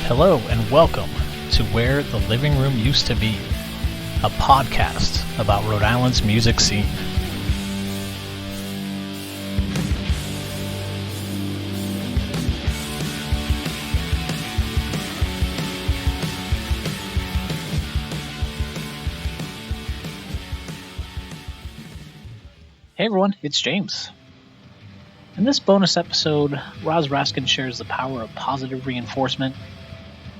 Hello and welcome to Where the Living Room Used to Be, a podcast about Rhode Island's music scene. Hey everyone, it's James. In this bonus episode, Roz Raskin shares the power of positive reinforcement,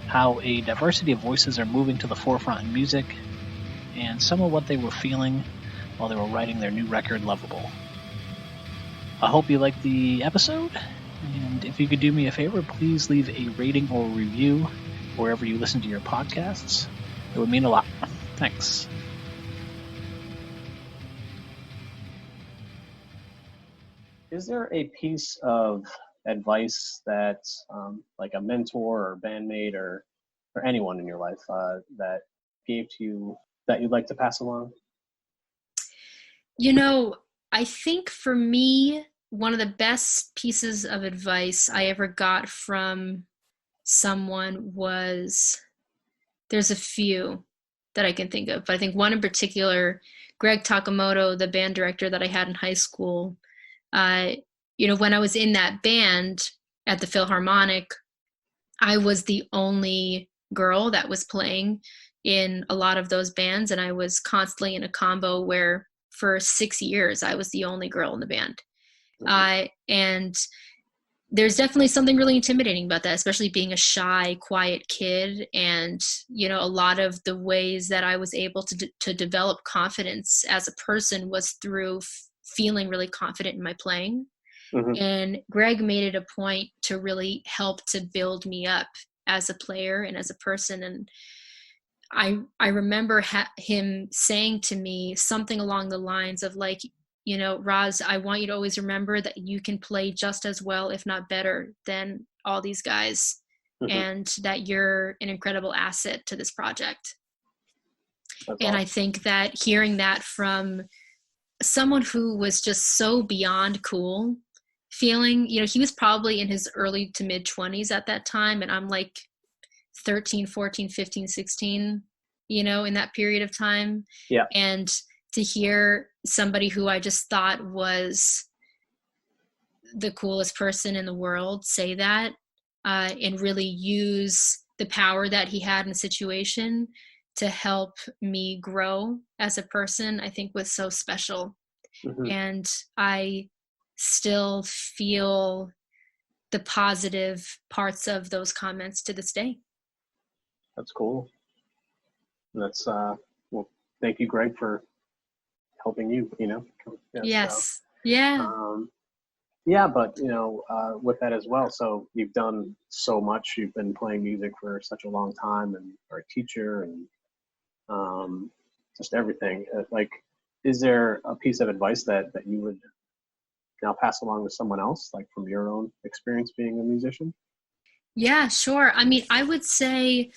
how a diversity of voices are moving to the forefront in music, and some of what they were feeling while they were writing their new record, Lovable. I hope you like the episode, and if you could do me a favor, please leave a rating or review wherever you listen to your podcasts. It would mean a lot. Thanks. Is there a piece of advice that, like a mentor or bandmate or anyone in your life that gave to you that you'd like to pass along? You know, I think for me, one of the best pieces of advice I ever got from someone was, there's a few that I can think of, but I think one in particular, Greg Takamoto, the band director that I had in high school. When I was in that band at the Philharmonic, I was the only girl that was playing in a lot of those bands. And I was constantly in a combo where for 6 years, I was the only girl in the band. And there's definitely something really intimidating about that, especially being a shy, quiet kid. And, a lot of the ways that I was able to develop confidence as a person was through feeling really confident in my playing. Mm-hmm. And Greg made it a point to really help to build me up as a player and as a person. And I remember him saying to me something along the lines of like, Roz, I want you to always remember that you can play just as well, if not better, than all these guys, mm-hmm. and that you're an incredible asset to this project. That's and awesome. I think that hearing that from someone who was just so beyond cool feeling, he was probably in his early to mid 20s at that time. And I'm like 13, 14, 15, 16, in that period of time. Yeah. And to hear somebody who I just thought was the coolest person in the world say that, and really use the power that he had in the situation to help me grow as a person, I think was so special. Mm-hmm. And I still feel the positive parts of those comments to this day. That's cool. That's, well, thank you, Greg, for helping you, Yes. So, yeah. Yeah, but, with that as well, so you've done so much. You've been playing music for such a long time and are a teacher and just everything. Like, is there a piece of advice that you would now pass along to someone else, like from your own experience being a musician? Yeah, sure. I mean, I would say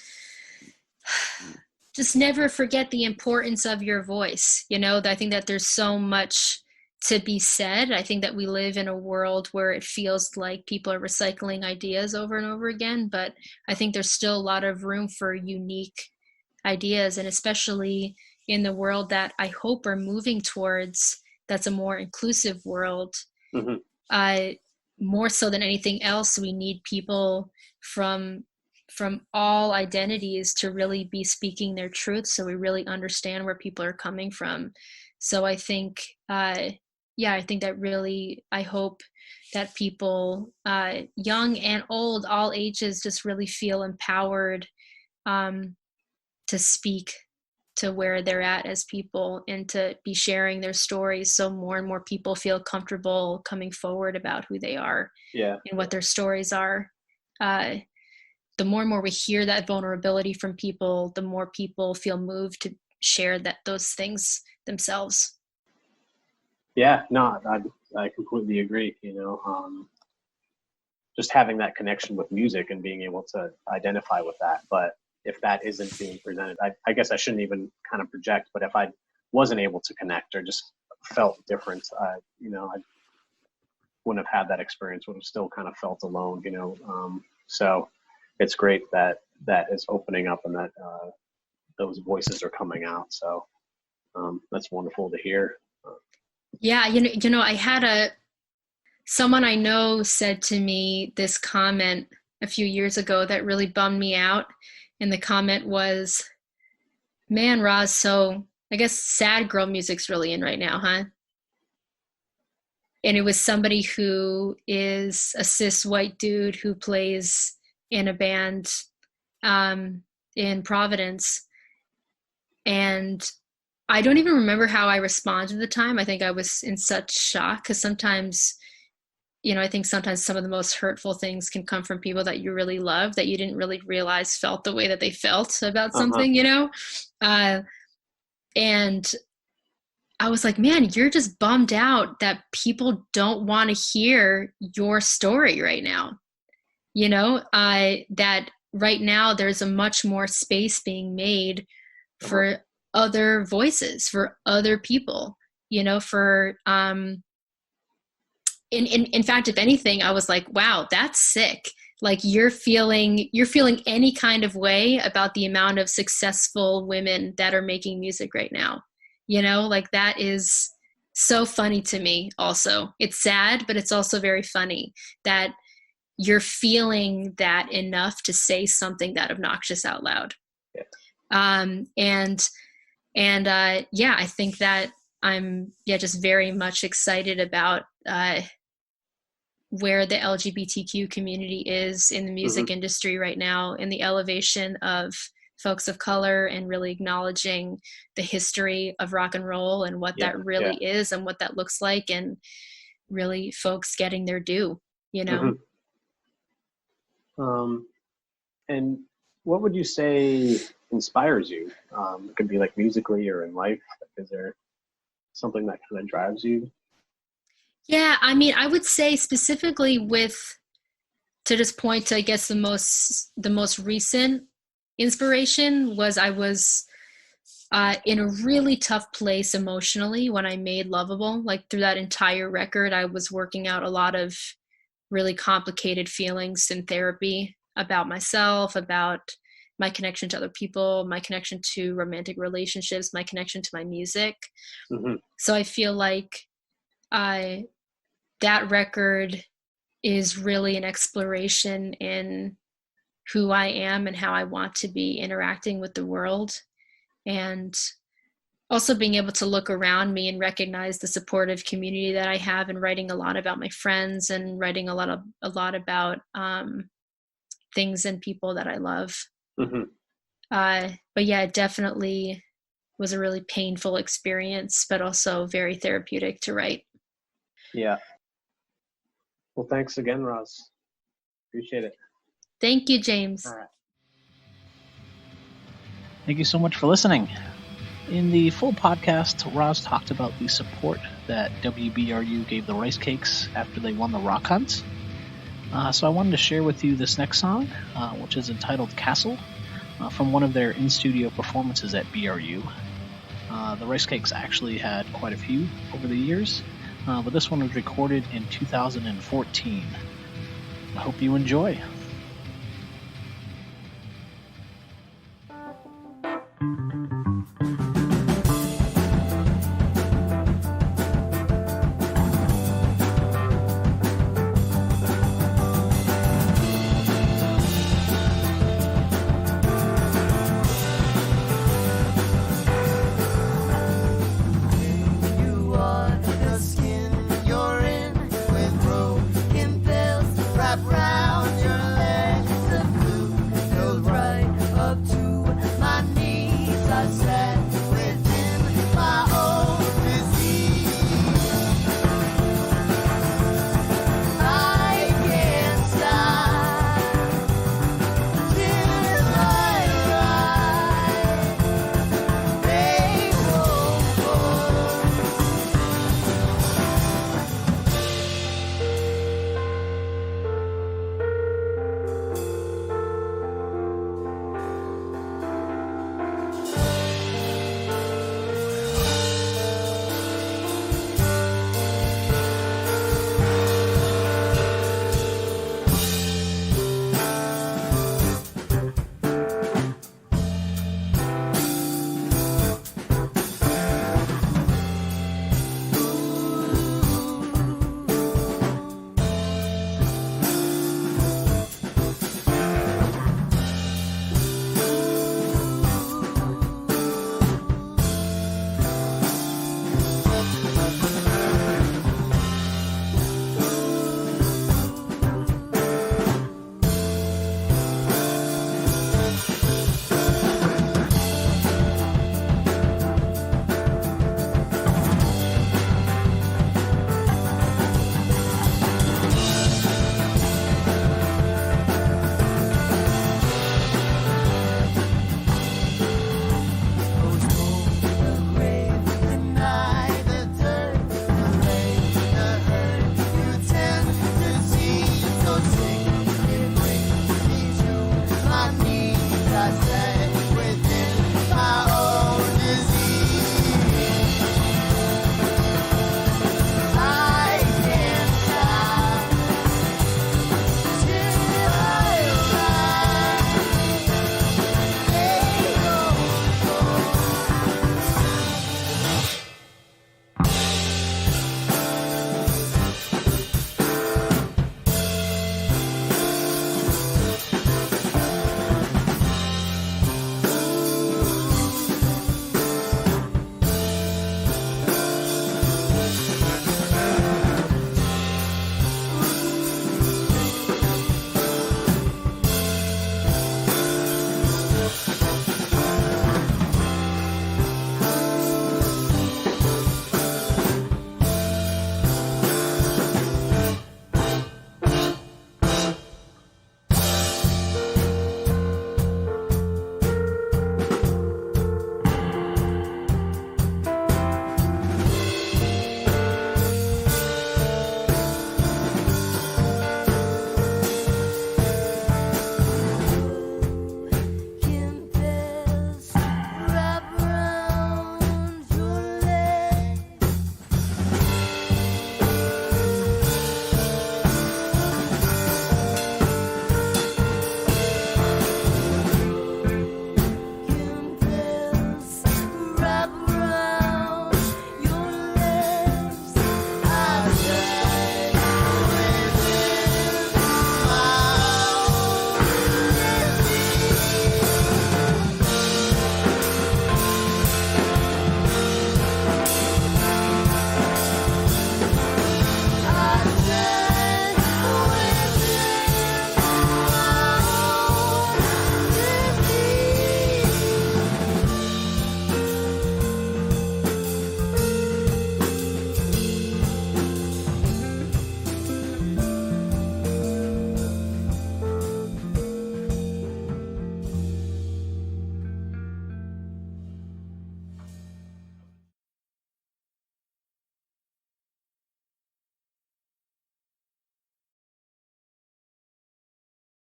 just never forget the importance of your voice. I think that there's so much to be said. I think that we live in a world where it feels like people are recycling ideas over and over again, but I think there's still a lot of room for unique ideas, and especially in the world that I hope are moving towards, that's a more inclusive world. Mm-hmm. More so than anything else, we need people from all identities to really be speaking their truth, so we really understand where people are coming from. So I think, I think that really, I hope that people, young and old, all ages, just really feel empowered to speak to where they're at as people and to be sharing their stories, so more and more people feel comfortable coming forward about who they are, and what their stories are. The more and more we hear that vulnerability from people, the more people feel moved to share those things themselves. Yeah, no, I completely agree. Just having that connection with music and being able to identify with that. But if that isn't being presented, I guess I shouldn't even kind of project, but if I wasn't able to connect or just felt different, I wouldn't have had that experience, would have still kind of felt alone, So it's great that is opening up and that those voices are coming out. So that's wonderful to hear. Yeah, I had someone I know said to me this comment a few years ago that really bummed me out. And the comment was, "Man, Roz, so I guess sad girl music's really in right now, huh?" And it was somebody who is a cis white dude who plays in a band in Providence. And I don't even remember how I responded at the time. I think I was in such shock because sometimes, I think sometimes some of the most hurtful things can come from people that you really love that you didn't really realize felt the way that they felt about something, and I was like, man, you're just bummed out that people don't want to hear your story right now. That right now there's a much more space being made for other voices, for other people, for, in fact, if anything, I was like, wow, that's sick. Like you're feeling any kind of way about the amount of successful women that are making music right now. Like that is so funny to me also. It's sad, but it's also very funny that you're feeling that enough to say something that obnoxious out loud. Yeah. I think that I'm just very much excited about where the LGBTQ community is in the music industry right now, in the elevation of folks of color and really acknowledging the history of rock and roll and what that really is and what that looks like, and really folks getting their due, And what would you say inspires you? It could be like musically or in life. Is there something that kind of drives you? Yeah, I mean, I would say specifically to just point to, I guess, the most recent inspiration was I was in a really tough place emotionally when I made Lovable. Like through that entire record, I was working out a lot of really complicated feelings in therapy about myself, about my connection to other people, my connection to romantic relationships, my connection to my music. So I feel like that record is really an exploration in who I am and how I want to be interacting with the world. And also being able to look around me and recognize the supportive community that I have, and writing a lot about my friends and writing a lot about things and people that I love. But yeah, it definitely was a really painful experience, but also very therapeutic to write. Yeah. Well, thanks again, Roz. Appreciate it. Thank you, James. All right. Thank you so much for listening. In the full podcast, Roz talked about the support that WBRU gave the Rice Cakes after they won the Rock Hunt. So I wanted to share with you this next song, which is entitled Castle, from one of their in-studio performances at BRU. The Rice Cakes actually had quite a few over the years, but this one was recorded in 2014. I hope you enjoy.